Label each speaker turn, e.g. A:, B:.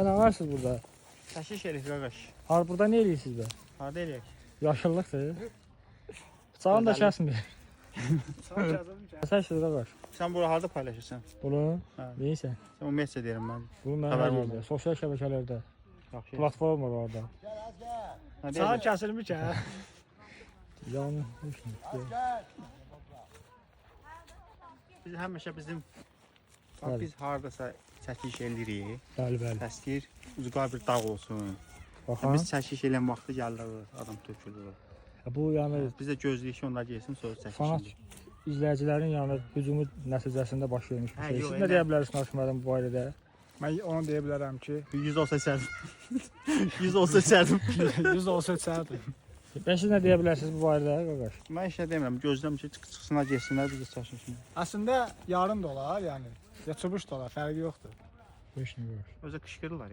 A: Ne varsınız burada?
B: Təşkiş eləyik qaqaş.
A: Burada ne ediyorsunuz be?
B: Harda eləyək?
A: Yaşıllıktır. Sağını da kəsmir.
C: Sağ yazılmış.
A: Səsiniz qardaş.
B: Sən bura harda paylaşırsan?
A: Bunu
B: Hə.
A: neyse.
B: Sən ümumiyyətcə deyirəm mən.
A: Bunu mən
B: Xəbərim
A: hər
B: olmadı.
A: yerdə, sosial şəbəkələrdə,
B: Yaxşı.
A: platforma var orada.
B: Hə,
C: Sağ
B: deyirəm.
C: kesilmiş ha.
A: Yani
B: Biz həmişə bizim
A: Bəli.
B: biz hardasa çəkiş eləyirik.
A: bəli bəli.
B: Təsvir ucqar bir dağ olsun.
A: Baxın.
B: Biz çəkiş eləyən vaxtı gəlirlər, adam tökülür.
A: Bu yəni
B: Biz də gözləyik ki, onlar gəlsin, sonra çəkiş
A: sanat
B: eləyik.
A: izləyicilərin yəni hücumu nəticəsində baş vermiş bir
B: Hə,
A: şey.
B: yox,
A: Siz nə deyə bilərsiniz Naşımədən bu barədə?
C: Ben onu deyə bilərəm ki,
B: 100 olsa içərdim. 100 olsa içərdim.
C: 100 olsa içərdim.
A: Ben siz nə deyə bilərsiniz bu barədə qardaş?
B: Mən işə demirəm, gözləm ki, çıxsınlar, getsinlər, biz də çəkişsinlər.
C: Əslində yarım da olar, yəni. Ya çubuş da olar, fərqi yoxdur.
A: Heç nə yox.
B: Özə qışqırırlar,